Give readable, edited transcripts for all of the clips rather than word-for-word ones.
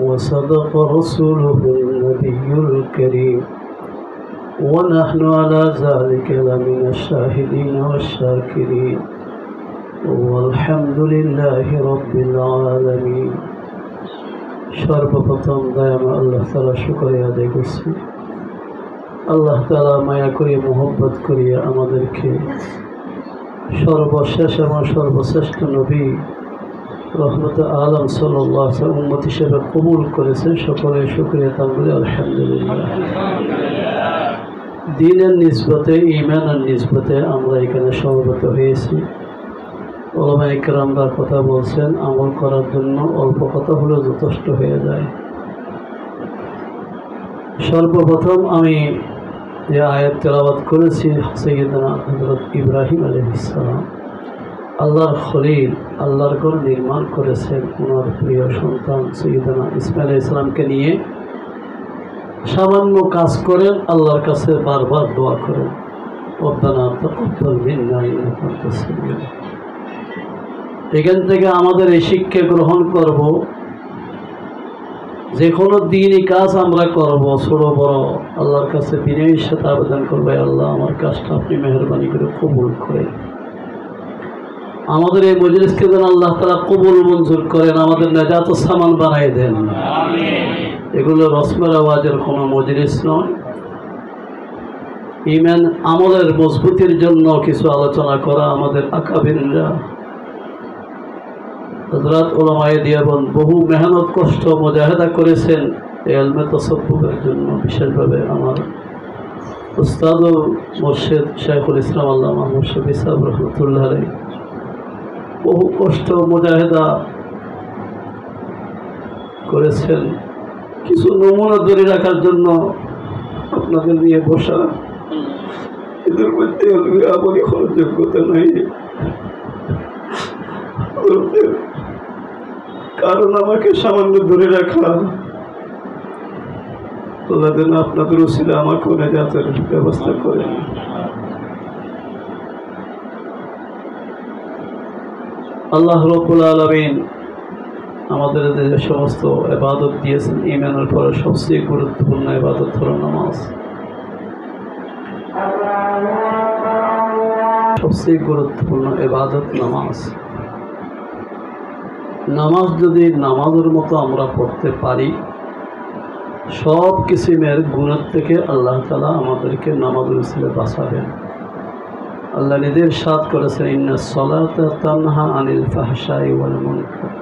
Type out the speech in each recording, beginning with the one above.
وصدق رسوله النبي الكريم ونحن على ذلك لمن الشاهدين والشاكرين والحمد لله رب العالمين। সর্বপ্রথম দয়াময় আল্লাহ তাআলা শুকরিয়া আদায় করছি। আল্লাহ তাআলা মায়া করে মোহব্বত করিয়া আমাদেরকে সর্বশেষ এবং সর্বশ্রেষ্ঠ নবী রহমতে আলম সাল্লাল্লাহু আলাইহি ওয়াসাল্লাম উম্মত হিসেবে কবুল করেছেন। সকলে শুকরিয়া তার বলে আলহামদুলিল্লাহ। দ্বীনের নিসবতে, ঈমানের নিসবতে আমরা এখানে সমবেত হয়েছি। উলামায়ে কেরামরা কথা বলছেন, আমল করার জন্য অল্প কথা হলেও যথেষ্ট হয়ে যায়। সর্বপ্রথম আমি যে আয়াত তেলাওয়াত করেছি, সাইয়্যিদনা হযরত ইব্রাহিম আলাইহিস সালাম আল্লাহর খলিল, আল্লাহর ঘর নির্মাণ করেছেন ওনার প্রিয় সন্তান সাইয়্যিদনা ইসমাঈল আলাইহিস সালামকে নিয়ে। সামান্য কাজ করেন, আল্লাহর কাছে বারবার দোয়া করেন, রব্বানা তাকাব্বাল মিন্না ইন্নাকা আনতাস সামিউল। এখান থেকে আমাদের এই শিক্ষা গ্রহণ করব, যে কোনো দিনই কাজ আমরা করব, ছোট বড়, আল্লাহর কাছে বিনয়ের সাথে আবেদন করবে, আল্লাহ আমার কাজটা আপনি মেহেরবানি করে কবুল করেন। আমাদের এই মজলিসকে যেন আল্লাহ তাআলা কবুল মঞ্জুর করেন, আমাদের নাজাত সামান বানাই দেন। এগুলো রসমের আওয়াজের কোনো মজলিস নয়। ঈমান আমলের মজবুতির জন্য কিছু আলোচনা করা। আমাদের আকাবিররা হযরত উলামায়ে দিওবন্দ বহু মেহনত কষ্ট মুজাহিদা করেছেন এই ইলমে তাসাব্বুফের জন্য। বিশেষভাবে আমার উস্তাদ ও মুর্শিদ শাইখুল ইসলাম আল্লামা মুর্শিদ সাহেব রহমাতুল্লাহ আলাইহি বহু কষ্ট মুজাহিদা করেছেন। কিছু নমুনা ধরে রাখার জন্য আপনাদের নিয়ে বসা। এদের মধ্যে আমলি করার যোগ্যতা নাই, কারণ আমাকে সামান্য ধরে রাখা। আল্লাহ যেন আপনাদের উসিলা আমাকে নাজাতের ব্যবস্থা করেন। আল্লাহ রাব্বুল আলামিন আমাদের যে সমস্ত ইবাদত দিয়েছেন, ঈমানের পরে সবচেয়ে গুরুত্বপূর্ণ ইবাদত হলো নামাজ। সবচেয়ে গুরুত্বপূর্ণ ইবাদত নামাজ। নামাজ যদি নামাজের মতো আমরা পড়তে পারি, সব কিসিমের গুনাহ থেকে আল্লাহ তাআলা আমাদেরকে নামাজের উসিলায় বাঁচাবেন। আল্লাহ নিজে ইরশাদ করেছেন, ইন্নাস সালাতা তানহা আনিল ফাহশাই ওয়াল মুনকার।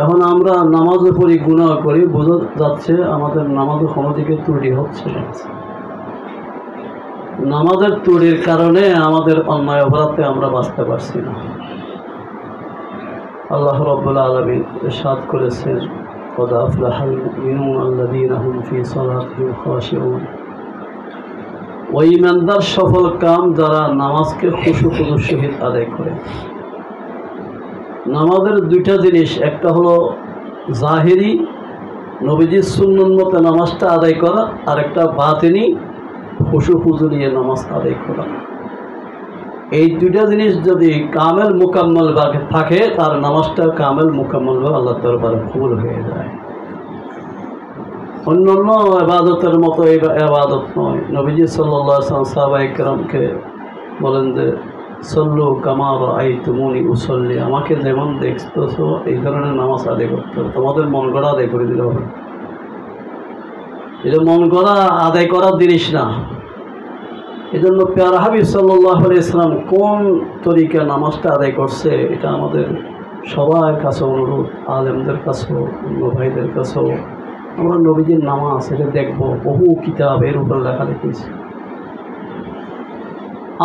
এখন আমরা নামাজে পড়ি, গুনাহ করি, বোঝা যাচ্ছে আমাদের নামাজে কোনো দিকে ত্রুটি হচ্ছে না। নামাজের ত্রুটির কারণে আমাদের অন্যায় অপরাধে আমরা বাঁচতে পারছি না। আল্লাহ রাব্বুল আলামিন ইরশাদ করেছেন, قد أفلح المؤمنون الذين هم في صلاتهم خاشعون। ওই ইমানদার সফল কাম যারা নামাজকে খুশুখুজুর সহিত আদায় করে। নামাজের দুইটা জিনিস, একটা হলো জাহিরি নবীজির সুন্নত মতে নামাজটা আদায় করা, আর একটা বাতিনি খুশুখুজু নিয়ে নামাজ আদায় করা। এই দুইটা জিনিস যদি কামেল মুকাম্মল ভাবে থাকে, তার নামাজটা কামেল মুকাম্মল ভাবে আল্লাহর দরবারে কবুল হয়ে যায়। অন্যান্য ইবাদতের মতো এই ইবাদত নয়। নবীজি সাল্লাল্লাহু আলাইহি ওয়াসাল্লাম সাহাবায়ে কেরামকে বলেন যে সল্লু কামা রাআইতুমুনি উসাল্লি, আমাকে যেমন দেখতেছো এই ধরনের নামাজ আদায় করতে হবে। তোমাদের মন গড়া আদায় করে দিলে হবে। এটা মন গড়া আদায় করার জিনিস না। এই জন্য প্যারা হাবিব সাল্লাল্লাহু আলাইহি ওয়াসাল্লাম কোন তরিকা নামাজটা আদায় করছে, এটা আমাদের সবার কাছে অনুরোধ, আলেমদের কাছেও, অন্য ভাইদের কাছেও। আমরা নবীজির নামাজ এটা দেখবো, বহু কিতাব এর উপর লেখালেখি হয়েছে।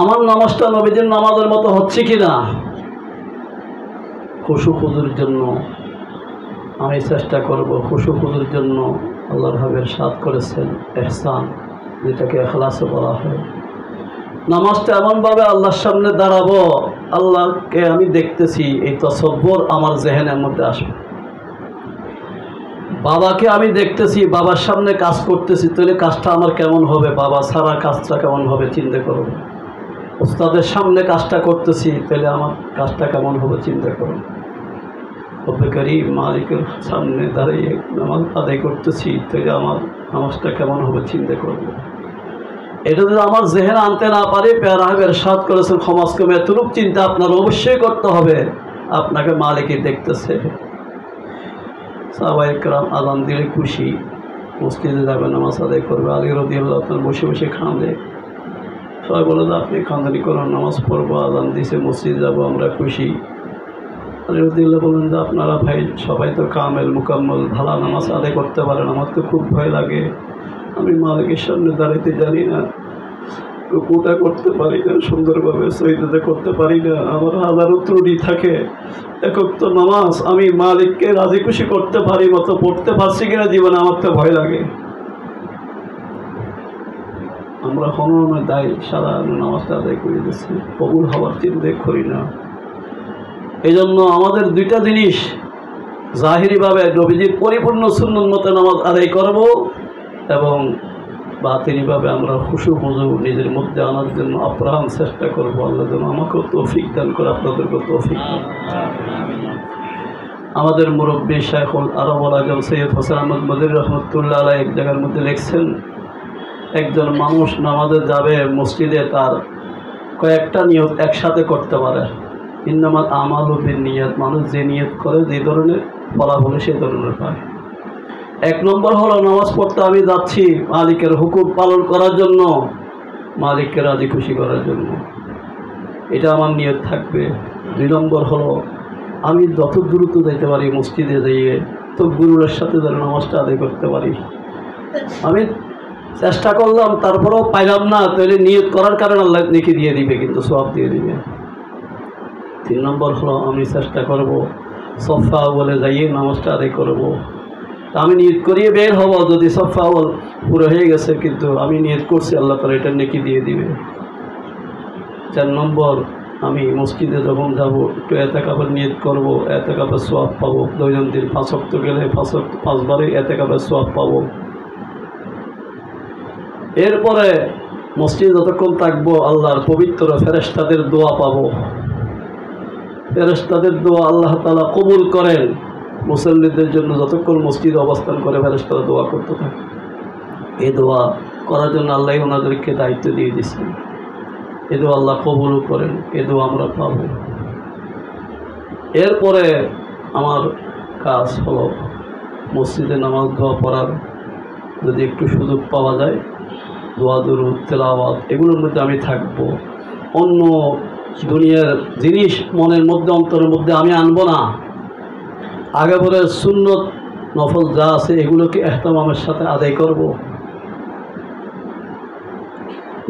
আমার নামাজটা নবীজির নামাজের মতো হচ্ছে কি না, খুশুখুজুর জন্য আমি চেষ্টা করব। খুশুখুজুর জন্য আল্লাহর হাবিব ইরশাদ করেছেন ইহসান, যেটাকে ইখলাসও বলা হয়। নামাজটা এমনভাবে আল্লাহর সামনে দাঁড়াবো, আল্লাহকে আমি দেখতেছি, এই তাসাব্বুর আমার জেহেনের মধ্যে আসবে। বাবাকে আমি দেখতেছি, বাবার সামনে কাজ করতেছি, তাহলে কাজটা আমার কেমন হবে, বাবা ছাড়া কাজটা কেমন হবে চিন্তা করব। উস্তাদের সামনে কাজটা করতেছি, তাহলে আমার কাজটা কেমন হবে চিন্তা করব। রব্বে কারীম মালিকের সামনে দাঁড়িয়ে নামাজ আদায় করতেছি, তাহলে আমার নামাজটা কেমন হবে চিন্তা করব। এটা যদি আমার জেহেন আনতে না পারি, প্যারা হাবিব ইরশাদ করেছেন সমাজ কমে এতটুক চিন্তা আপনার অবশ্যই করতে হবে, আপনাকে মালিকই দেখতেছে। সাহাবায়ে কেরাম আযান দিলে খুশি, মসজিদে যাবে, নামাজ আদায় করবে। আলী রাদিয়াল্লাহু তাআলা বসে বসে কাঁদে। সবাই বলে যে আপনি কান্দানি করুন, নামাজ পড়বো, আযান দিছে, মসজিদে যাবো, আমরা খুশি। আলী রাদিয়াল্লাহু বলেন যে আপনারা ভাই সবাই তো কামেল মুকাম্মল ভালো নামাজ আদায় করতে পারেন, আমার তো খুব ভয় লাগে, আমি মালিকের সামনে দাঁড়াইতে জানি না, রুকুটা করতে পারি না সুন্দরভাবে, সজদা করতে পারি না, আমার হাজারো ত্রুটি থাকে। একক তো নামাজ আমি মালিককে রাজি খুশি করতে পারি মতো পড়তে পারছি কিনা জীবনে আমার তো ভয় লাগে। আমরা হনমে দায়ী সারা নামাজটা আদায় করে দিচ্ছি, কবুল হওয়ার চিন্তা করি না। এই জন্য আমাদের দুইটা জিনিস, জাহিরিভাবে নবীজির পরিপূর্ণ সুন্নত মতে নামাজ আদায় করব এবং বাতিনিভাবে আমরা খুশু খুজু নিজের মধ্যে আনার জন্য আপ্রাণ চেষ্টা করবো। আল্লাহ যেন আমাকেও তৌফিক দান করে, আপনাদেরকেও তৌফিক দান। আমাদের মুরব্বী শাইখুল আরবুল আজম সৈয়দ হোসেন আহমদ মদির রহমতুল্লাহ আলাইহি এক জায়গার মধ্যে লিখছেন, একজন মানুষ নামাজে যাবে মসজিদে, তার কয়েকটা নিয়ত একসাথে করতে পারে। ইন্নামাল আমালু বিন্নিয়াত, মানুষ যে নিয়ত করে যে ধরনের ফলাফল সেই ধরনের পায়। এক নম্বর হলো নামাজ পড়তে আমি যাচ্ছি মালিকের হুকুম পালন করার জন্য, মালিককে রাজি খুশি করার জন্য, এটা আমার নিয়ত থাকবে। দুই নম্বর হলো আমি যত দ্রুত যাইতে পারি মসজিদে যাইয়ে তো গুরুর সাথে যেন নামাজটা আদায় করতে পারি। আমি চেষ্টা করলাম তারপরেও পাইলাম না, তাহলে নিয়ত করার কারণে আল্লাহ নেকি দিয়ে দিবে, কিন্তু সওয়াব দিয়ে দিবে। তিন নম্বর হলো আমি চেষ্টা করব সফা বলে যাইয়ে নামাজটা আদায় করব। আমি নিয়ত করিয়ে বের হব, যদি সফা পুরো হয়ে গেছে কিন্তু আমি নিয়ত করছি, আল্লাহ তাআলা এটা নেকি দিয়ে দিবে। 4 নম্বর আমি মসজিদে যখন যাব একটু এতেকাফের নিয়ত করব, এতেকাফের সওয়াব পাবো। দৈনন্দিন 5 ওয়াক্ত গেলে 5 বারে এতেকাফের সওয়াব পাবো। এরপরে মসজিদ যতক্ষণ থাকবো আল্লাহর পবিত্র ফেরেশতাদের দোয়া পাবো। ফেরেশতাদের দোয়া আল্লাহ তাআলা কবুল করেন। মুসল্লিদের জন্য যতক্ষণ মসজিদে অবস্থান করে ফেরেশতারা দোয়া করতে থাকে। এই দোয়া করার জন্য আল্লাহ ওনাদেরকে দায়িত্ব দিয়ে দিয়েছেন। এই দোয়া আল্লাহ কবুল করেন, এই দোয়া আমরা পাব। এরপরে আমার কাজ হলো মসজিদে নামাজ দোয়া পড়ার যদি একটু সুযোগ পাওয়া যায়, দোয়া দুরূদ তেলাওয়াত এগুলোর মধ্যে আমি থাকবো। অন্য দুনিয়ার জিনিস মনের মধ্যে অন্তরের মধ্যে আমি আনবো না। আগে পরে সুন্নত নফল যা আছে এগুলোকে ইহতিমামের সাথে আদায় করব।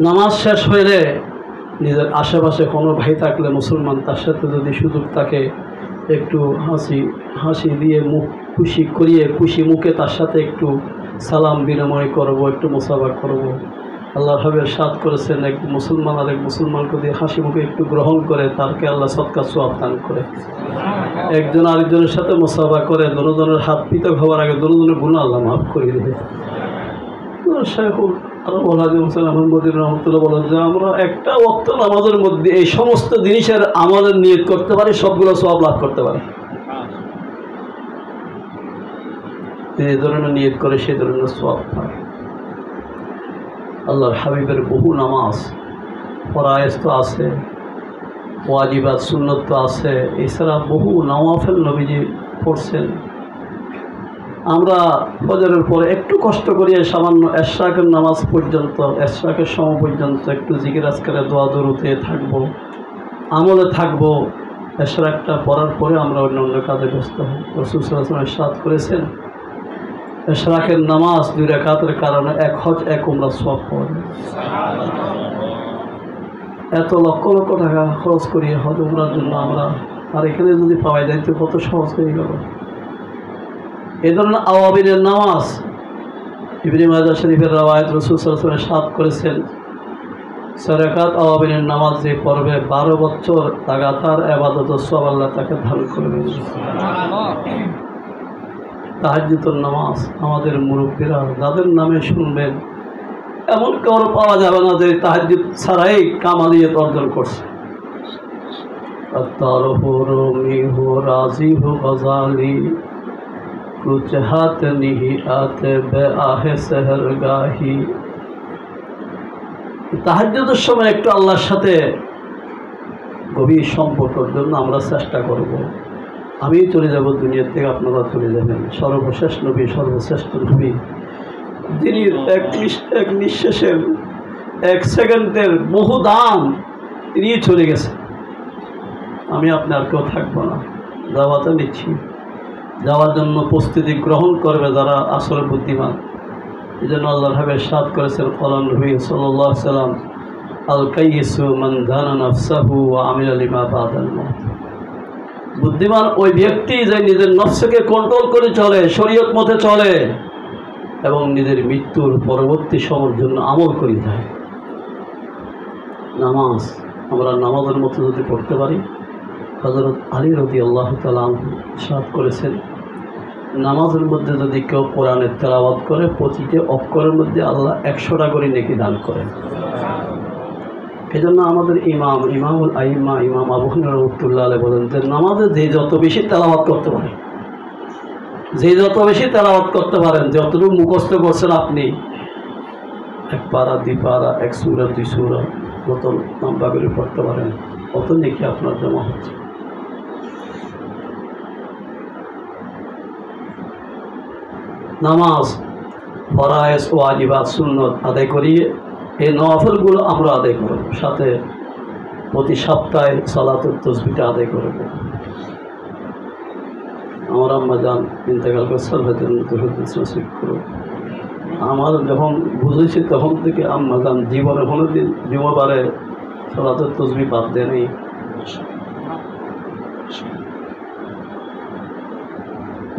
নামাজ শেষ হয়ে নিজের আশেপাশে কোনো ভাই থাকলে মুসলমান, তার সাথে যদি সুযোগ থাকে একটু হাসি দিয়ে মুখ খুশি করিয়ে খুশি মুখে তার সাথে একটু সালাম বিনিময় করব, একটু মুসাফা করব। আল্লাহর হাবিব ইরশাদ করেছেন, এক মুসলমান আর এক মুসলমানকে দিয়ে হাসি মুখে একটু গ্রহণ করে তারকে আল্লাহ সদকা সওয়াব দান করে। একজন আরেকজনের সাথে মুসাফা করে দুজনের হাত পৃথক হওয়ার আগে দুজনের গুনাহ আল্লাহ মাফ করে দেবে। শাইখুল আরবুল আজম হোসেন আহমদ মদির রহমতুল্লাহ বলেন যে আমরা একটা ওয়াক্ত নামাজের মধ্যে এই সমস্ত জিনিসের আমাদের নিয়ত করতে পারি, সবগুলো সওয়াব লাভ করতে পারি। যে ধরনের নিয়ত করে সে ধরনের সওয়াব পায়। আল্লাহর হাবিবের বহু নামাজ ফরায়েজ তো আছে, ওয়াজিবাত সুন্নত তো আছে, এছাড়া বহু নওয়াফিল নবীজি পড়ছেন। আমরা ফজরের পরে একটু কষ্ট করিয়ে সামান্য এশরাকের নামাজ পর্যন্ত, এশরাকের সময় পর্যন্ত একটু জিকির আজকারে দোয়া দরুদে থাকবো, আমলে থাকবো। এশরাকটা পড়ার পরে আমরা অন্য অন্য কাজে ব্যস্ত হই। রাসূল সাল্লাল্লাহু আলাইহি ওয়াসাল্লাম ইরশাদ করেছেন, এশরাকের নামাজ 2 রাকাতের কারণে 1 হজ 1 উমরা সওয়াব পাওয়া যায়। এত লক্ষ লক্ষ টাকা খরচ করিয়ে হজ উমরার জন্য আমরা, আর এখানে যদি পাওয়া যায় তো কত সহজ হয়ে গেল। এই ধরনের আওয়াবিনের নামাজ ইবনে মাজাহ শরীফের রওয়ায়াত রাসূল সাল্লাল্লাহু আলাইহি ওয়াসাল্লাম ইরশাদ করেছেন, 6 রাকাত আওয়াবিনের নামাজ যে পড়বে 12 বছর লাগাতার ইবাদত ও সওয়াব আল্লাহ তাকে দান করবেন। তাহাজ্জুদের নামাজ আমাদের মুরব্বীরা যাদের নামে শুনবেন এমন কারো পাওয়া যাবে না যে তাহাজ্জুদ ছাড়াই কামালিয়ত অর্জন করছে। अत्तार हो रोमी हो राजी हो गजाली कुछ हाथ नहीं आते बे आहे सहर गाही। তাহাজ্জুদের সময় একটু আল্লাহর সাথে গভীর সম্পর্কের জন্য আমরা চেষ্টা করব। আমি চলে যাব দুনিয়া থেকে, আপনারা চলে যাবেন। সর্বশেষ নবী, সর্বশ্রেষ্ঠ নবী, যিনি এক নিঃশ্বাসের এক সেকেন্ডের বহু দাম, তিনি চলে গেছে। আমি আপনি আর কেউ থাকবো না। যাওয়াতে নিচ্ছি, যাওয়ার জন্য প্রস্তুতি গ্রহণ করবে যারা আসলে বুদ্ধিমান। এই জন্য আল্লাহর হাবিব সাদ করেছেন কলাম নবী সাল্লাল্লাহু আলাইহি ওয়াসাল্লাম, আল কাইয়িসু মান দানা নাফসাহু ওয়া আমিলা লিমা বাদাল মউত। বুদ্ধিমান ওই ব্যক্তি যে নিজের নফসকে কন্ট্রোল করে চলে, শরীয়ত মতে চলে এবং নিজের মৃত্যুর পরবর্তী সময়ের জন্য আমল করে যায়। নামাজ আমরা নামাজের মতো যদি পড়তে পারি, হযরত আলী রাদিয়াল্লাহু তাআলা ইরশাদ করেছেন, নামাজের মধ্যে যদি কেউ কোরআনের তেলাওয়াত করে, প্রতিটি অক্ষরের মধ্যে আল্লাহ 100টা করে নেকি দান করেন। এই জন্য আমাদের ইমামুল আইম্মা ইমাম আবু হানিফা রাহমাতুল্লাহ আলাইহি বলেন যে নামাজে যে যত বেশি তেলাওয়াত করতে পারে, যে যত বেশি তেলাওয়াত করতে পারেন, যতটুকু মুখস্থ করছেন আপনি, 1 পারা 2 পারা 1 সূরা 2 সূরা যত লম্বা করে পড়তে পারেন, অত নেকি আপনার জমা হচ্ছে। নামাজ ফরায়েজ ওয়াজিবাত সুন্নত আদায় করিয়ে এই নওয়াফিলগুলো আমরা আদায় করব, সাথে প্রতি সপ্তাহে সালাতুত তাসবিহটা আদায় করব। আমার আম্মা জান ইন্তেকাল করেছেন, আমার যখন বুঝেছি তখন থেকে আম্মা জান জীবনে কোনোদিন জুমাবারে সালাতুত তাসবিহ বাদ দেয় নাই।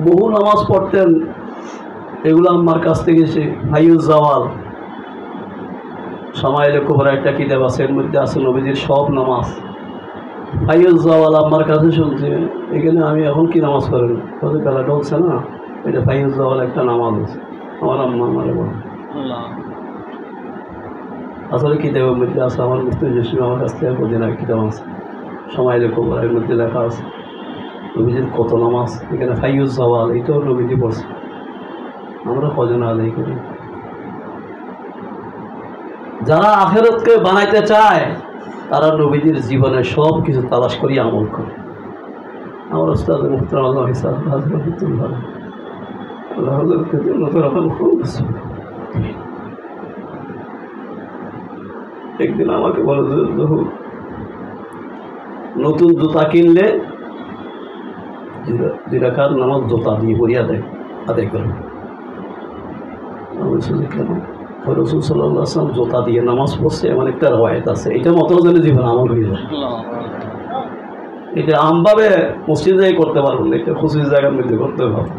বহু নামাজ পড়তেন, এগুলো আমার কাছ থেকে এসে হাইউজ জাওয়াল সামাইলে কুবরা একটা কিতাব আছে, এর মধ্যে আছে নবীজির সব নামাজ। হাইউজ জাওয়াল আমার কাছে শুনছে, এখানে আমি এখন কি নামাজ পড়েন, কত বেলাটা হচ্ছে না, এটা হাইউজ জাওয়াল একটা নামাজ আছে। আমার আম্মা আমারে বলে আসলে কিতাবের মধ্যে আছে, আমার মুফতি জসিম আমার কাছ থেকে কদিন আগে কিতাব আছে সামাইলে কুবরা, এর মধ্যে লেখা আছে নবীজির কত নামাজ, এখানে হাইউজ জাওয়াল এটাও নবীজি পড়ছে। আমরা কজন আদায় করি? যারা আখিরাতকে বানাইতে চায় তারা নবীজির জীবনে সব কিছু তালাশ করি আমল করে। আমার উস্তাদ মুহতারাম আল্লাহ হিসাব রাহমাতুল্লাহ আল্লাহ হযরতকে জান্নাতে রাখুন। একদিন আমাকে বলে যে নতুন জুতা কিনলে 2 রাকাত নামাজ জুতা দিয়ে পড়িয়া দেয়, আদায় করে। কেন রাসূল সাল্লাল্লাহু আলাইহি ওয়াসাল্লাম জুতা দিয়ে নামাজ পড়ছে, এমন একটা রওয়ায়াত আছে। এটা মতো যেন জীবন আমল হয়ে যায়। এটা আমভাবে মসজিদে করতে পারবো না, এটা খুশির জায়গার মধ্যে করতে হবে।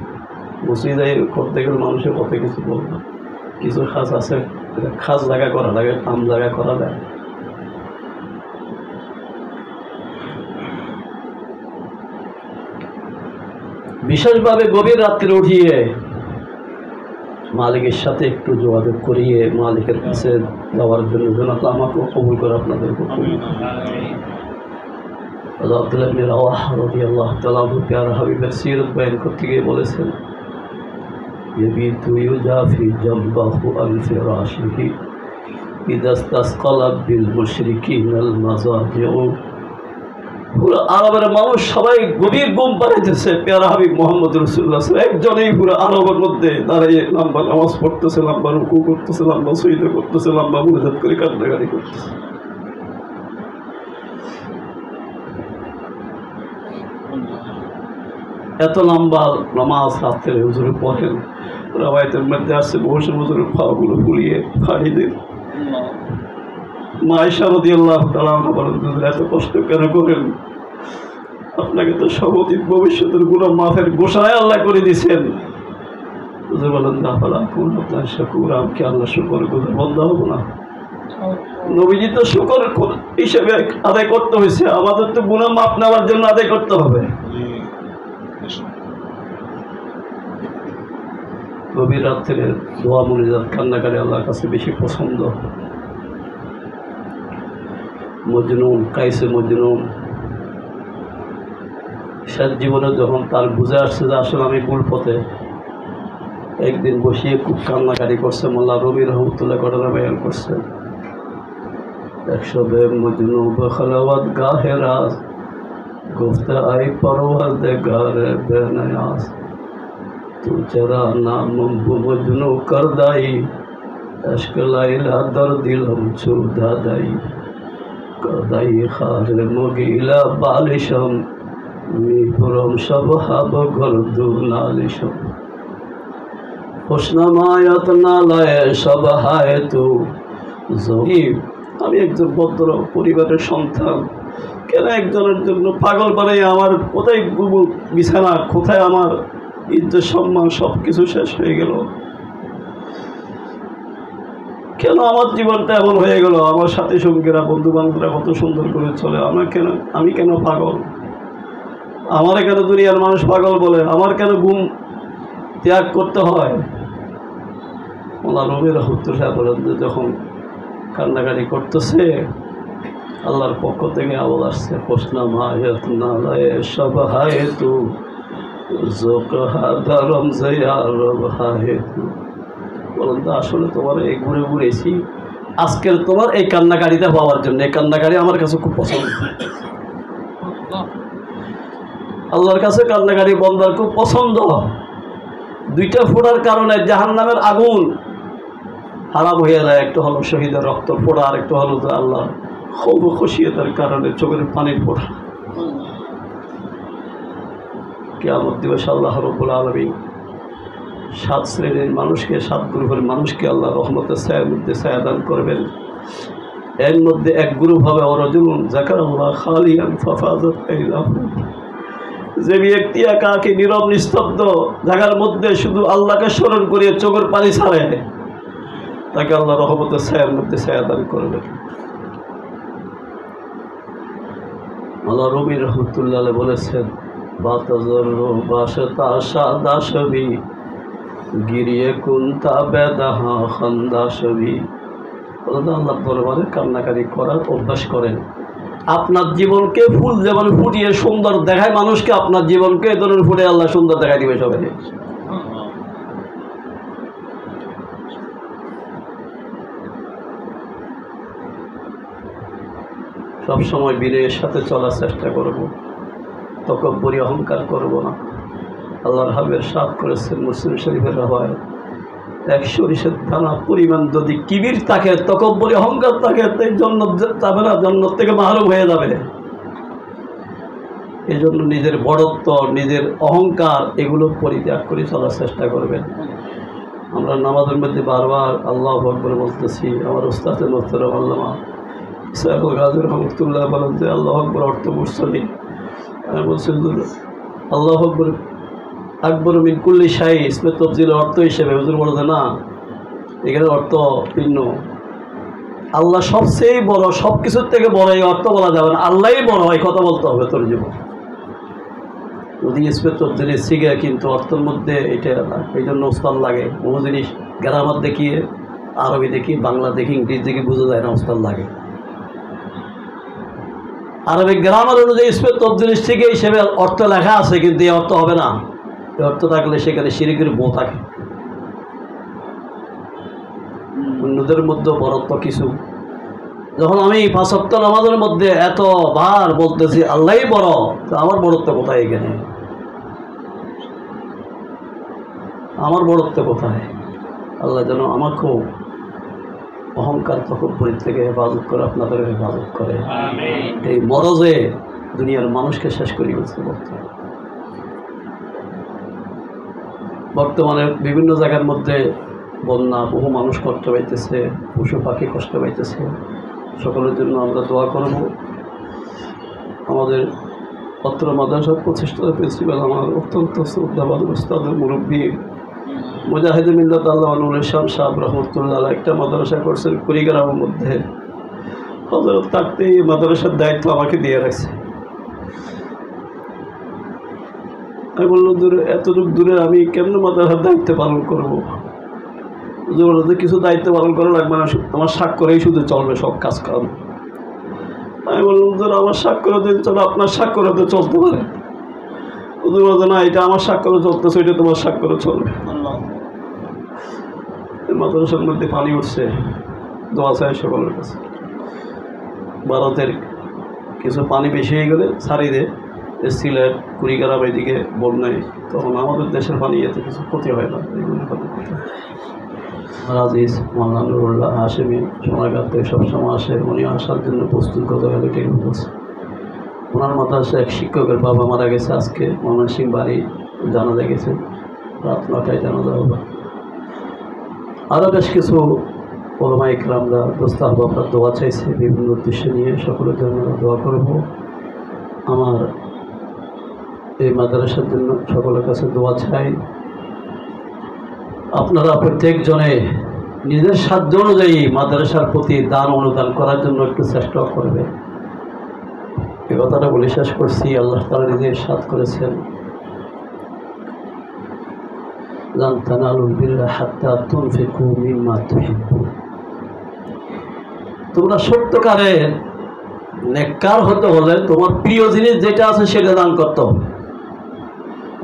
মসজিদে করতে গেলে মানুষের কত কিছু বলবে, কিছু খাস আছে, খাস জায়গা করা লাগে, আম জায়গা করা যায়। বিশেষভাবে গভীর রাত্রে উঠিয়ে মালিকের সাথে একটু যোগাযোগ করিয়ে মালিকের কাছে যাওয়ার জন্য যেন আমাকেও কবুল করে, আপনাদেরকে কবুল করে। আব্দুল্লাহ ইবনে রাওয়াহা রাদিয়াল্লাহু তাআলা আনহু প্যারা হাবিবের সিরাত বয়ান করতে গিয়ে বলেছেন, ইয়াবিতু ইউজাফি জামবাহু আল ফিরাশিহি ইযা ইসতাসকালা বিল মুশরিকিনাল মাযাজিউ। পুরো আরবের মানুষ সবাই গভীর ঘুম পাড়াইতেছে, প্যারা হাবিব মোহাম্মদ রাসূলুল্লাহ একজনেই পুরো আরবের মধ্যে দাঁড়িয়ে লম্বা নামাজ পড়তেছে, লম্বা রুকু করতেছে, লম্বা সুজদা করতেছে, লম্বা মুনাজাত করে কান্নাকাটি করতেছে। এত লম্বা নামাজ রাত্রে হুজুরে পড়েন, রাওয়ায়াতের মধ্যে আসছে বসে হুজুরের পাগুলো ফুলিয়ে ফাড়ি দেন। মা আয়েশা রাদিয়াল্লাহু তাআলা আনহা বলেন, এত কষ্ট কেন করেন? আপনাকে তো সবদিন ভবিষ্যতের গুনাহ মাফের ঘোষণায় আল্লাহ করে দিয়েছেন। হুজুর বলেন, না ফালা কোন আপনার শুকর, আমি কি আল্লাহ শুকর গুজার বান্দা হব না? নবীজি তো শুকর হিসেবে আদায় করতে হয়েছে, আমাদের তো গুনাহ মাফ নেওয়ার জন্য আদায় করতে হবে। গভীর রাত্রে দোয়া মুনাজাত কান্নাকারি আল্লাহর কাছে বেশি পছন্দ। মজনুন কাইসে মজনুন শেষ জীবনে যখন তার বুঝে আসছে যে আসলে আমি ভুল পথে, একদিন বসিয়ে খুব কান্নাকারি করছে। মোল্লা রবি রহমতুল্লাহ ঘটনা বয়ান করছেন। 100 মজনু বখলাওয়াত গাহে রাজ গুফতে আই পরওয়ারদিগার বেনিয়াজ তু চরা নাম মজনু কর দাই अश्क लाइला दर दिलम चूदा दाई कदाई खार मुगीला बालिशम मीपुरम शबहाब गर्दू नालिशम खुशनामायत नालाय शबहाय तू जोगी। আমি একজন ভদ্র পরিবারের সন্তান, কেন একজনের জন্য পাগল বানাই? আমার কোথায় বিছানা, কোথায় আমার ইজ্জত সম্মান, সব কিছু শেষ হয়ে গেল। কেন আমার জীবনটা এমন হয়ে গেল? আমার সাথী সঙ্গীরা, বন্ধু বান্ধবরা কত সুন্দর করে চলে, আমি কেন পাগল? আমার কেন দুনিয়ার মানুষ পাগল বলে? আমার কেন ঘুম ত্যাগ করতে হয়? মোল্লা রবি রহমতুল্লাহ বলেন যে যখন কান্নাকাটি করতেছে, আল্লাহর পক্ষ থেকে আওয়াজ আসছে, হোসনা মায়াত নালায় সব হায় তু জোকহাদারম জয়ারব হায় তু। বলেন তো আসলে তোমার এই ঘুরে ঘুরেছি আজকের তোমার এই কান্নাকারিটা পাওয়ার জন্য। এই কান্নাকারি আমার কাছে খুব পছন্দ। আল্লাহর কাছে কান্নাকারি বন্দার খুব পছন্দ। দুইটা ফোড়ার কারণে জাহান্নামের আগুন হারাম হয়ে যায়। একটা হলো শহীদের রক্ত ফোড়া, আর একটা হলো আল্লাহ খুব খুশিয়তের কারণে চোখের পানির ফোড়া। কিয়ামত দিবসে আল্লাহ রাব্বুল আলামিন 7 শ্রেণীর মানুষকে, 7 গ্রুপের মানুষকে আল্লাহ রহমতের ছায়ার মধ্যে ছায়া দান করবেন। এর মধ্যে এক গ্রুপ হবে ওয়ারাজুলুন যাকারাল্লাহ খালিয়ান ফাফাযাত আইনাহু। যে ব্যক্তি একাকী নীরব নিস্তব্ধ জায়গার মধ্যে শুধু আল্লাহকে স্মরণ করিয়ে চোখের পানি ছাড়ে, তাকে আল্লাহ রহমতের ছায়ার মধ্যে ছায়া দান করবেন। আল্লাহ রবি রহমতুল্লাহ বলেছেন, বাতাজরু বাশতা সাদা ছবি গিরিয়ে কুন্তা বেদাহা খান্দা ছবি। আল্লাহ দরবারে কান্নাকারি করার অভ্যাস করেন। আপনার জীবনকে ফুল যেমন ফুটিয়ে সুন্দর দেখায় মানুষকে, আপনার জীবনকে এ ধরনের ফুটে আল্লাহ সুন্দর দেখা দিবে সবাই। সবসময় বিনয়ের সাথে চলার চেষ্টা করব, তকব্বরি অহংকার করব না। আল্লাহর হাবিব সাদ করেছেন মুসলিম শরীফের রাওয়ায়াত, 1 সরিষার দানা পরিমাণ যদি কিবির থাকে, তকব্বরি অহংকার থাকে, তাই জান্নাত যাবে না, জান্নাত থেকে মাহরুম হয়ে যাবে। এই জন্য নিজের বড়ত্ব, নিজের অহংকার এগুলো পরিত্যাগ করে চলার চেষ্টা করবেন। আমরা নামাজের মধ্যে বারবার আল্লাহু আকবার বলতেছি। আমার উস্তাদে মোহতারাম আল্লামা ইসহাকুল গাজী রহমতুল্লাহ বলেন যে আল্লাহু আকবার অর্থ মুরসালি। আমি বলছি আল্লাহু আকবার আকবর মিন কুল্লি শাই, ইসমে তফজিলের অর্থ হিসেবে হুজুর বলতে না, এখানে অর্থ ভিন্ন। আল্লাহ সবচেয়ে বড়, সব কিছুর থেকে বড়, এই অর্থ বলা যাবে না। আল্লাহই বড়, এই কথা বলতে হবে তোর জীবন। যদি ইসমে তফজিলের শিখে, কিন্তু অর্থের মধ্যে এটা না। এই জন্য উস্তাদ লাগে। বহু জিনিস গ্রামার দেখিয়ে, আরবি দেখি, বাংলা দেখি, ইংরেজি দেখি বোঝা যায় না, উস্তাদ লাগে। আরবি গ্রামার অনুযায়ী ইসমে তফজিলের শিখে হিসেবে অর্থ লেখা আছে, কিন্তু এই অর্থ হবে না। এই অর্থ থাকলে সেখানে শিরকের বউ থাকে। অন্যদের মধ্যে বড়ত্ব কিছু। যখন আমি 5 ওয়াক্ত নামাজের মধ্যে এতবার বলতেছি আল্লাহই বড়, তো আমার বড়ত্ব কোথায়? এখানে আমার বড়ত্ব কোথায়? আল্লাহ যেন আমাকেও অহংকার তকব্বুরি থেকে হেফাজত করে, আপনাদের হেফাজত করে। এই মরজে দুনিয়ার মানুষকে শেষ করে গেছে। বর্তমানে বিভিন্ন জায়গার মধ্যে বন্যা, বহু মানুষ কষ্ট পাইতেছে, পশু পাখি কষ্ট পাইতেছে। সকলের জন্য আমরা দোয়া করব। আমাদের পত্র মাদ্রাসার প্রতিষ্ঠাতা প্রিন্সিপাল, আমার অত্যন্ত শ্রদ্ধাবান উস্তাদের মুরব্বী মুজাহিদ মিল্লাত আল্লাহ আনুল ইসলাম সাহেব রহমতুল্লাহ একটা মাদ্রাসা করছেন কুড়িগ্রামের মধ্যে। হযরত থাকতে এই মাদ্রাসার দায়িত্ব আমাকে দিয়ে রাখছে। আমি বললাম এতটুকু দূরে আমি কেমন মাদ্রাসার দায়িত্ব পালন করবো? যে কিছু দায়িত্ব পালন করা লাগবে না, আমার স্বাক্ষরেই শুধু চলবে সব কাজ কাম। আমি বললাম আমার স্বাক্ষর যদি চলো, আপনার স্বাক্ষর তো চলতে পারে। হুজুর বলতো না, এটা আমার স্বাক্ষরে চলতেছে, এটা তোমার স্বাক্ষরে চলবে। মাদ্রাসার মধ্যে পানি উঠছে, দোয়া চাই সকলের কাছে। ভারতের কিছু পানি বেশি হয়ে গেলে ছাড়ি দে, সিলেট কুড়িগ্রাম এদিকে বন্যায়, তখন আমাদের দেশের পানি এতে কিছু ক্ষতি হয় না। আজিজ মাওলানা হাশেমি সোনারগাঁ থেকে সবসময় আসে, উনি আসার জন্য প্রস্তুত গতকালে টেবিল বলছে। ওনার মাদ্রাসায় এক শিক্ষকের বাবা মারা গেছে, আজকে ময়মনসিংহ বাড়ি জানাজা গেছে, রাত 9টায় জানাজা হবে। আরও বেশ কিছু ওলামা ইকরামরা দোস্ত আহবাবরা দোয়া চাইছে বিভিন্ন উদ্দেশ্য নিয়ে, সকলের জন্য দোয়া করব। আমার এই মাদ্রাসার জন্য সকলের কাছে দোয়া চাই। আপনারা প্রত্যেকজনে নিজের সাধ্য অনুযায়ী মাদ্রাসার প্রতি দান অনুদান করার জন্য একটু চেষ্টা করবে। এই কথাটা বলে শেষ করছি। আল্লাহ তাআলা নিজে ইরশাদ করেছেন, লান তানালুল বিররা হাত্তা তুনফিকু মিম্মা তুহিব্বুন। তোমরা সত্যকারের নেককার হতে হলে তোমার প্রিয় জিনিস যেটা আছে সেটা দান করতে হবে।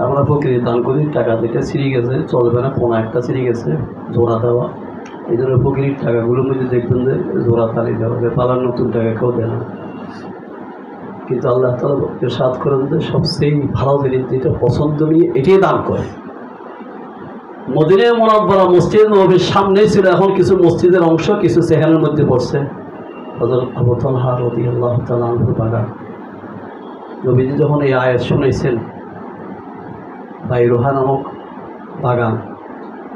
আমরা ফকিরি দান করি, টাকা যেটা ছিঁড়ে গেছে চলবে না, কোনা একটা ছিঁড়ে গেছে জোড়া দেওয়া, এই জন্য ফকিরির টাকাগুলোর মধ্যে দেখবেন যে জোড়া তালি দেওয়া, যে পালার নতুন টাকা কেউ দেয় না। কিন্তু আল্লাহ তাআলা ইরশাদ করেন যে সবচেয়ে ভালো জিনিস যেটা পছন্দ নিয়ে এটাই দান করে। মদিনা মুনাওয়ারা মসজিদ নববীর সামনেই ছিল, এখন কিছু মসজিদের অংশ কিছু সেখানের মধ্যে পড়ছে। হযরত আবু তালহা রাদিয়াল্লাহু তাআলা আনহু বাগান, নবীজি যখন এই আয়াত শুনেছেন, বাইরোহা নামক বাগান,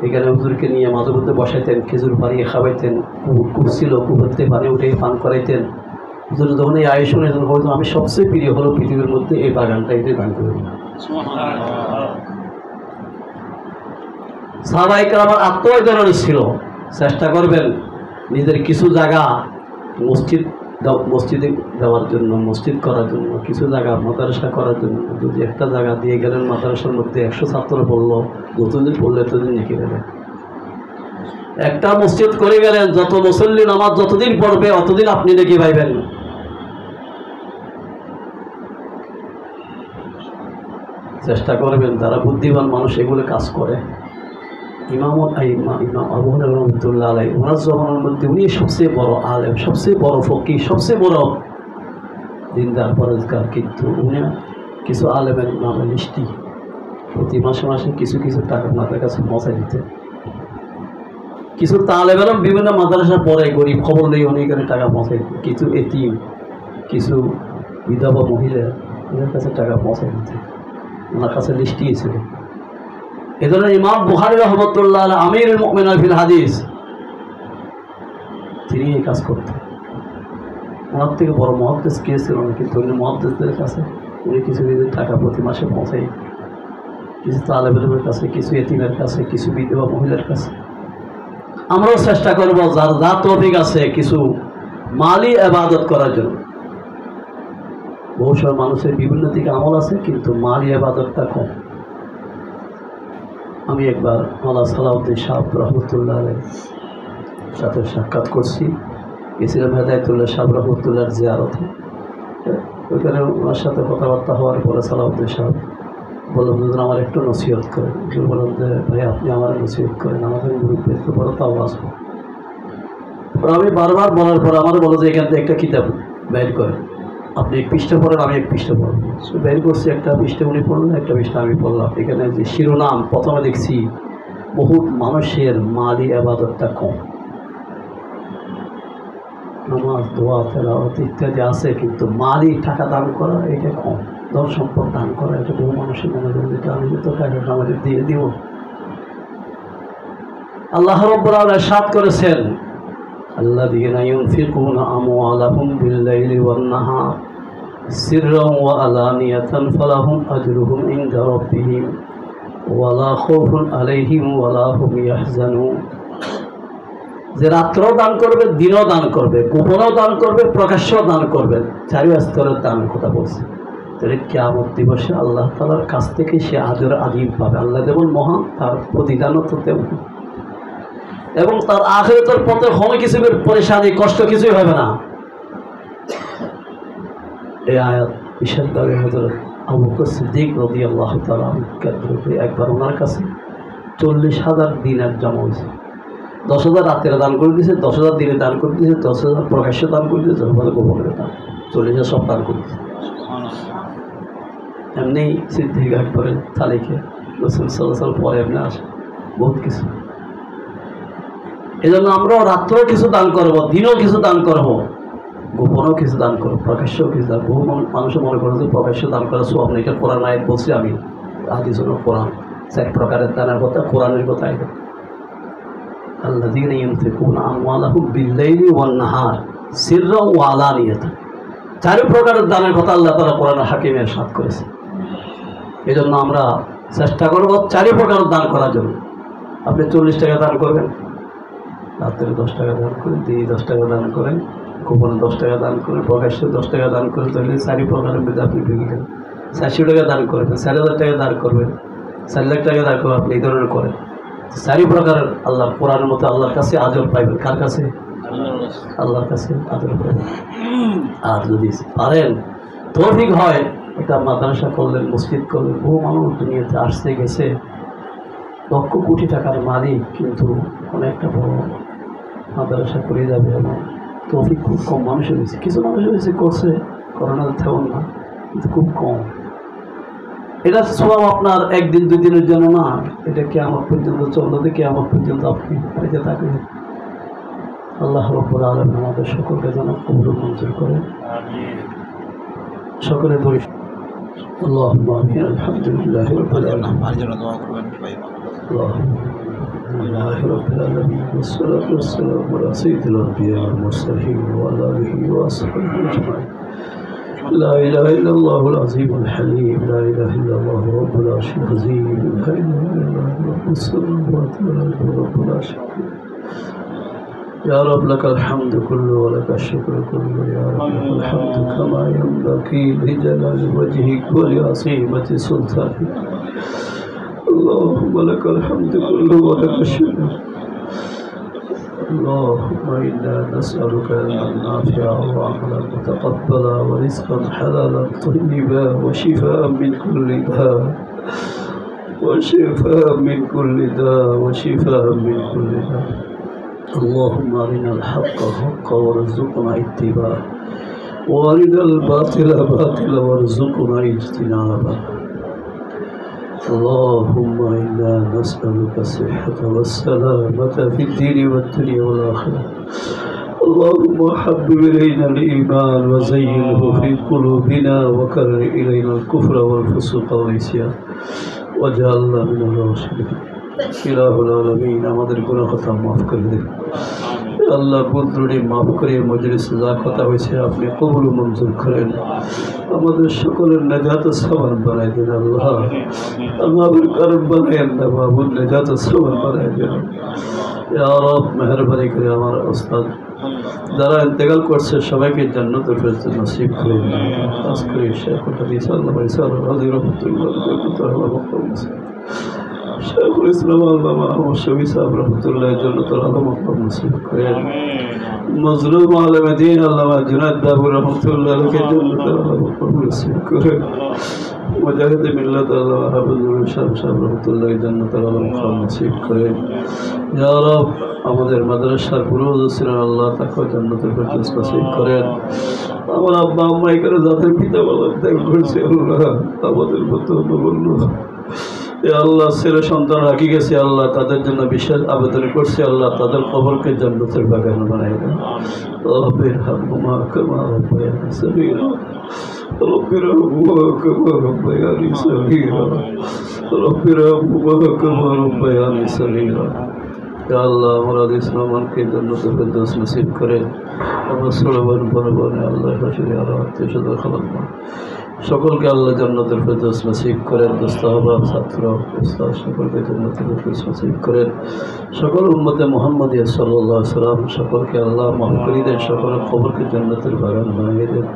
এখানে হুজুরকে নিয়ে মাঝে মধ্যে বসাইতেন, খেজুর পাড়িয়ে খাওয়াইতেন, কূপ ছিল, কূপতে পানি উঠে পান করাইতেন। হুজুর যখন এই আয়াত শুনেছেন, হয়তো আমি সবচেয়ে প্রিয় হলো পৃথিবীর মধ্যে এই বাগানটা, এটাই দান করে দিলাম। সাহাবায়ে কেরামের আত্মীয়জনই ছিল, চেষ্টা করবেন নিজের কিছু জায়গা মসজিদে দেওয়ার জন্য, মসজিদ করার জন্য, কিছু জায়গা মাদ্রাসা করার জন্য। যদি একটা জায়গা দিয়ে গেলেন মাদ্রাসার মধ্যে 100 ছাত্র পড়লো, যতদিন পড়লে ততদিন লিখে গেলেন। একটা মসজিদ করে গেলেন, যত মুসল্লি নামাজ যতদিন পড়বে অতদিন আপনি নাকি পাইবেন। চেষ্টা করবেন, যারা বুদ্ধিমান মানুষ এগুলো কাজ করে। ইমাম আবু হানিফা রাহমাতুল্লাহ আলাইহি, ওনার জমানার মধ্যে উনি সবচেয়ে বড় আলেম, সবচেয়ে বড় ফকিহ, সবচেয়ে বড় দিনদার পরেজগার। কিন্তু উনি কিছু আলেমের নামে মিষ্টি প্রতি মাসে মাসে কিছু কিছু টাকা মাথার কাছে পৌঁছায় দিতেন। কিছু তালেবেরাম বিভিন্ন মাদ্রাসা পড়ে, গরিব খবর নেই, উনি এখানে টাকা পৌঁছায় দিতেন। কিছু এতিম, কিছু বিধবা মহিলা, ওদের কাছে টাকা পৌঁছায় দিতেন, ওনার কাছে লিস্টি ছিল। এ ধরনের ইমাম বুখারী রাহমাতুল্লাহ আলাইহি, আমিরুল মুমিনিন ফিল হাদিস, তিনি এই কাজ করতেন। ওনার থেকে বড় মুহাদ্দিস কে ছিল না, কিন্তু উনি মুহাদ্দিসদের কাছে উনি কিছু কিছু টাকা প্রতি মাসে পৌঁছাই, কিছু তালেবের কাছে, কিছু এতিমের কাছে, কিছু বিধবা মহিলার কাছে। আমরাও চেষ্টা করব যার যা তৌফিক আছে কিছু মালি ইবাদত করার জন্য। বহু সময় মানুষের বিভিন্ন দিকে আমল আছে, কিন্তু মালি ইবাদতটা কম। আমি একবার মাওলানা সালাউদ্দিন সাহেব রহমতুল্লাহ আলাইহির সাথে সাক্ষাৎ করছি, গেছিলাম হেদায়েতুল্লাহ সাহেব রহমতুল্লাহর জিয়ারতে। ওইখানে ওনার সাথে কথাবার্তা হওয়ার পরে সালাউদ্দিন সাহেব বললাম, হুজুর আমার একটু নসিহত করেন। হুজুর বললাম যে ভাই আপনি আমার নসিহত করেন, আমাদের মুরব্বী একটু বড় তাও আসবো। আমি বারবার বলার পর আমার বলো যে এখান থেকে একটা কিতাব বের করেন, আপনি এক পৃষ্ঠা পড়েন, আমি এক পৃষ্ঠা পড়ব। বের করছি, একটা পৃষ্ঠা উনি পড়লেন, একটা পৃষ্ঠা আমি পড়লাম। এখানে যে শিরোনাম প্রথমে দেখছি, বহুত মানুষের মালি ইবাদতটা কম, নামাজ দোয়া তেলাওয়াত ইত্যাদি আছে, কিন্তু মালি টাকা দান করা এটা কম, ধন সম্পদ দান করা এটা বহু মানুষের মনে করেন যেটা আমি তো টাকা আমাদের দিয়ে দিব। আল্লাহ রাব্বুল আলামিন ইরশাদ করেছেন, আল্লাযীনা ইউনফিকুনা আমওয়ালাহুম বিল-লাইলি ওয়ান-নাহার সিররান ওয়া আলানিয়াতান ফালাহুম আজরুহুম ইনদা রাব্বিহিম ওয়া লা খাউফুন আলাইহিম ওয়া লা হুম ইয়াহজানুন। যে রাত্রেও দান করবে, দিনও দান করবে, গোপনেও দান করবে, প্রকাশ্যেও দান করবে, চারি স্তরের দানের কথা বলছে। তাহলে কিয়ামত দিবসে আল্লাহ তাআলার কাছ থেকে সে আজর আদিম পাবে। আল্লাহ যেমন মহান, তার প্রতিদানও তো তেমন, এবং তার আখিরাতের পথে কোনো কিছু পরেশানি কষ্ট কিছুই হবে না। এই আয়াত বিশেষভাবে হযরত আবু বকর সিদ্দিক রাদিয়াল্লাহু তাআলা একবার ওনার কাছে 40,000 দিনার জমা হয়েছে। 10,000 রাত্রে দান করে দিয়েছে, 10,000 দিনে দান করে দিয়েছে, 10,000 প্রকাশ্যে দান করে দিয়েছে, 10,000 গোপনে দান, 40,000 সব দান করে দিয়েছে। এমনি সিদ্দিক একবারে তালিকে রাসূল সাল্লাল্লাহু আলাইহি ওয়াসাল্লাম পরে এমনি আসে বহুত কিছু। এই জন্য আমরাও রাত্রেও কিছু দান করবো, দিনেও কিছু দান করবো, গোপনেও কিছু দান করবো, প্রকাশ্যেও কিছু দান। বহু মানুষ মনে করে যে প্রকাশ্য দান করা সব নেই, এটা কোরআন আয়াত বলছি আমি, হাদিস হলো কোরআন, 4 প্রকারের দানের কথা কোরআনের কথা। এটা আল্লাযীনা ইউনফিকুনা আমওয়ালাহুম বিল-লাইলি ওয়ান-নাহার সিররান ওয়া আলানিয়াতান, 4 প্রকারের দানের কথা আল্লাহ তাআলা কোরআনে হাকিমে ইরশাদ করেছে। এই জন্য আমরা চেষ্টা করবো 4 প্রকারের দান করার জন্য। আপনি 40 টাকা দান করবেন, রাত্রে 10 টাকা দান করেন, দিনে 10 টাকা দান করেন, গোপনে 10 টাকা দান করেন, প্রকাশ্যে 10 টাকা দান করেন, তাহলে 4 প্রকারের মধ্যে আপনি ঢুকে গেলেন। 400 টাকা দান করবেন, 4,000 টাকা দান করবেন, 4 লাখ টাকা দান করবেন, আপনি এই ধরনের করেন। 4 প্রকারের আল্লাহ কোরআনের মতো আল্লাহর কাছে আজর পাইবেন। কার কাছে? আল্লাহর কাছে আজর পাইবেন। আর যদি পারেন, তৌফিক হয়, একটা মাদ্রাসা করলেন, মসজিদ করলেন, বহু মানুষ দুনিয়াতে আসতে গেছে, লক্ষ কোটি টাকার মালিক, কিন্তু অনেকটা বড় মাদ্রাসা করে যাবে এবং তৌফিক খুব কম মানুষের হয়েছে। কিছু মানুষের হয়েছে, করছে, করোনা তেমন না, কিন্তু খুব কম। এটা সব আপনার 1 দিন 2 দিনের জন্য না, এটা কিয়ামত পর্যন্ত চলবে, কিয়ামত পর্যন্ত আপনি বাড়িতে থাকবেন। আল্লাহ রাব্বুল আলামিন আমাদের সকলকে যেন কবুল মঞ্জুর করেন। সকলে ধরে আল্লাহুম্মা আমিন। আলহামদুলিল্লাহি রাব্বিল আলামিন। আল্লাহ রাব্বিল আলামিন والصلاة والسلام على سيد الأنبياء والمرسلين وعلى آله وصحبه أجمعين. لا إله إلا الله العظيم الحليم، لا إله إلا الله رب العرش العظيم، لا إله إلا الله رب السماوات والأرض رب العرش العظيم. يا رب لك الحمد كله ولك الشكر كله، يا رب لك الحمد كما ينبغي لجلال وجهك ولعظيمة سلطانك. اللهم لك الحمد كله ولك الشكر. اللهم إنا نسألك علما نافعا وعملا متقبلا ورزقا حلالا طيبا وشفاء من كل داء وشفاء من كل داء وشفاء من كل داء. اللهم أرنا الحق حقا وارزقنا اتباعه وأرنا الباطل باطلا وارزقنا اجتنابه. اللهم إنا نسألك الصحة والسلامة في الدين والدنيا والآخرة. اللهم حبب إلينا الإيمان وزينه في قلوبنا وكرر إلينا الكفر والفسوق والعصيان واجعلنا من الراشدين. ইলাহুল আলামিন, আমাদের গুনাহ কথা মাফ করে দিন আল্লাহ। বুদ্রুটি মাফ করে মজলিসে যা কথা হয়েছে আপনি কবুল মঞ্জুর করেন। আমাদের সকলের নাজাত সাবান বানাই দিন আল্লাহ। আমাদের কারণ বানায়েন না বাবুর নাজাত সাবান বানাই দিন ইয়া রব। মেহরবানি করে আমার উস্তাদ যারা ইন্তেকাল করছে সবাইকে জান্নাতুল ফেরদৌস নসিব করে দিন। খাস করে শেখুল হাদিস আল্লাহ ইসা রাজি রহমাতুল্লাহ শেখুল ইসলাম আল্লামা আহমদ শফি সাহেব রহমতুল্লাহ জান্নাতুল আলম নসিব করেন। মজলুম আলেম দ্বীন আল্লামা জুনায়েদ বাবু রহমতুল্লাহকে জান্নাতুল আলম নসিব করেন। মুজাহিদ মিল্লাত আল্লামা হাফিজুল ইসলাম সাহেব রহমতুল্লাহ জান্নাতুল আলম নসিব করেন। ইয়া রব, আমাদের মাদ্রাসার পুরোজ ছিলেন আল্লাহ, তাকে জান্নাতুল ফেরদৌস নসিব করেন। আমার আব্বা আম্মা এখানে যাদের পিতা বাবা ত্যাগ করেছে আল্লাহ, আমাদের মতো বলল আল্লাহ, ছেলে সন্তান রাখি গেছে আল্লাহ, তাদের জন্য বিশেষ আবেদন করছে আল্লাহ, তাদের কবরকে জান্নাতের বাগান বানাই দেন। রব্বির হামহুমা কামা রাব্বায়ানি সগীরা, রব্বির হামহুমা কামা রাব্বায়ানি সগীরা, রব্বির হামহুমা কামা রাব্বায়ানি সগীরা। ইয়া আল্লাহ, আমরা ইসলামকে জান্নাতুল ফেরদৌস নসিব করেন। আমরা সুলবান বলবনে আল্লাহ হাসিরে আর আত্মীয়স্বজন খালাম্মা সকলকে আল্লাহ জান্নাতুল ফেরদৌস নসিব করেন। দোস্তাহবাব ছাত্র উস্তাদ সকলকে জান্নাতুল ফেরদৌস নসিব করেন। সকল উম্মতে মুহাম্মাদিয়া সাল্লাল্লাহু আলাইহি ওয়াসাল্লাম সকলকে আল্লাহ মাফ করে দেন, সকলের কবরকে জান্নাতের বাগান বানিয়ে দেন।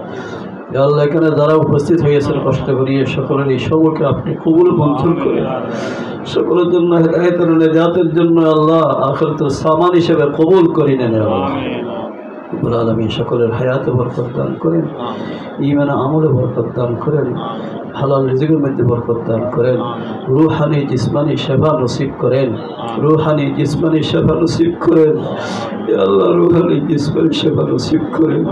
ইয়া আল্লাহ, এখানে যারা উপস্থিত হয়েছেন কষ্ট করিয়ে সকলের এই সবকে আপনি কবুল মঞ্জুর করেন। সকলের জন্য হেদায়েতের নিজাতের জন্য আল্লাহ আখিরাতের সামান হিসেবে কবুল করে নেন। রব্বুল আলামিন সকলের হায়াতে বরকত দান করেন, ঈমানে আমলে বরকত দান করেন, হালাল রিজিকের মধ্যে বরকত দান করেন, রুহানি জিসমানি সেবা নসিব করেন, রুহানি জিসমানি সেবা নসিব করেন, ইয়া আল্লাহ রুহানি জিসমানি সেবা নসিব করেন,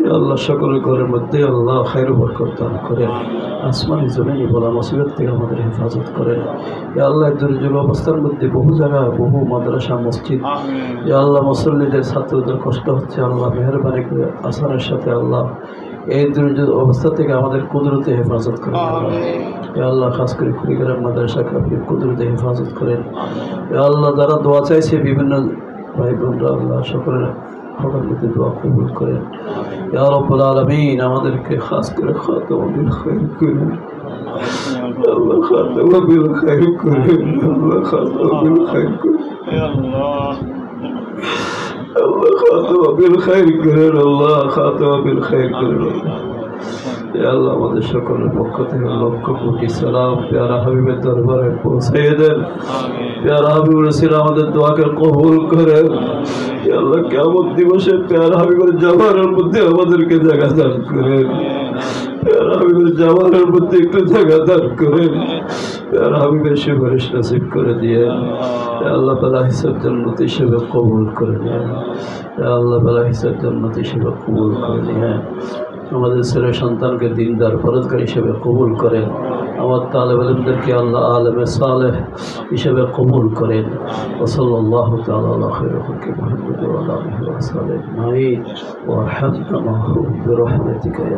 ইয়া আল্লাহ সকলের ঘরের মধ্যে আল্লাহ খায়র বরকত দান করেন, আসমানি জমিনি বলা মুসিবত থেকে আমাদের হেফাজত করেন। ইয়া আল্লাহ দুর্যোগ অবস্থার মধ্যে বহু জায়গা বহু মাদ্রাসা মসজিদ, ইয়া আল্লাহ মুসল্লিদের ছাত্রদের কষ্ট হচ্ছে, আল্লাহ মেহরবানি করে আসানের সাথে আল্লাহ এই দুর্যোগ অবস্থা থেকে আমাদের কুদরতে হেফাজত করেন। ইয়া আল্লাহ খাস করে কুড়িগ্রাম মাদ্রাসা কাফির কুদরতে হেফাজত করেন। ইয়া আল্লাহ যারা দোয়া চাইছে বিভিন্ন ভাই বোনরা আল্লাহ সকলের হকের মধ্যে দোয়া কবুল করেন। ইয়া রাব্বুল আলামিন আমাদেরকে খাস করে খাতাম বিল খায়র করেন, আল্লাহ খাতাম বিল খায়র করেন, আল্লাহ খাতাম বিল খায়র করেন, আল্লাহ খাতাম বিল খায়র করেন, আল্লাহ খাতাম বিল খায়র করেন। আল্লাহ আমাদের সকলের পক্ষ থেকে লক্ষ কোটি সালাম প্যারা হাবিবের দরবারে পৌঁছাইয়ে দেন। প্যারা হাবিবুর রাসূল আমাদের দোয়াকে কবুল করেন। আল্লাহ কিয়ামত দিবসে প্যারা হাবিবের জামানের মধ্যে আমাদেরকে জায়গা দান করেন, প্যারা হাবিবের জামানের মধ্যে একটু জায়গা দান করেন, প্যারা হাবিবের সুপারিশ নসিব করে দিয়ে আল্লাহ তাআলা হিসাব জান্নাত হিসেবে কবুল করে নেন। আল্লাহ তাআলা হিসাব জান্নাত হিসেবে কবুল করে নেন। আমাদের ছেলে সন্তানকে দিনদার ফরজগার হিসেবে কবুল করেন। আমার তালেব ইলমদেরকে আল্লাহ আলেমে সালেহ হিসেবে কবুল করেন। ওয়াসাল্লাল্লাহু তাআলা আলা খায়রি খালকি মুহাম্মদ ওয়া আলা আলিহি ওয়া সাহবিহি আজমাইন ওয়া রাহমাতুল্লাহি বিরহমাতিকা।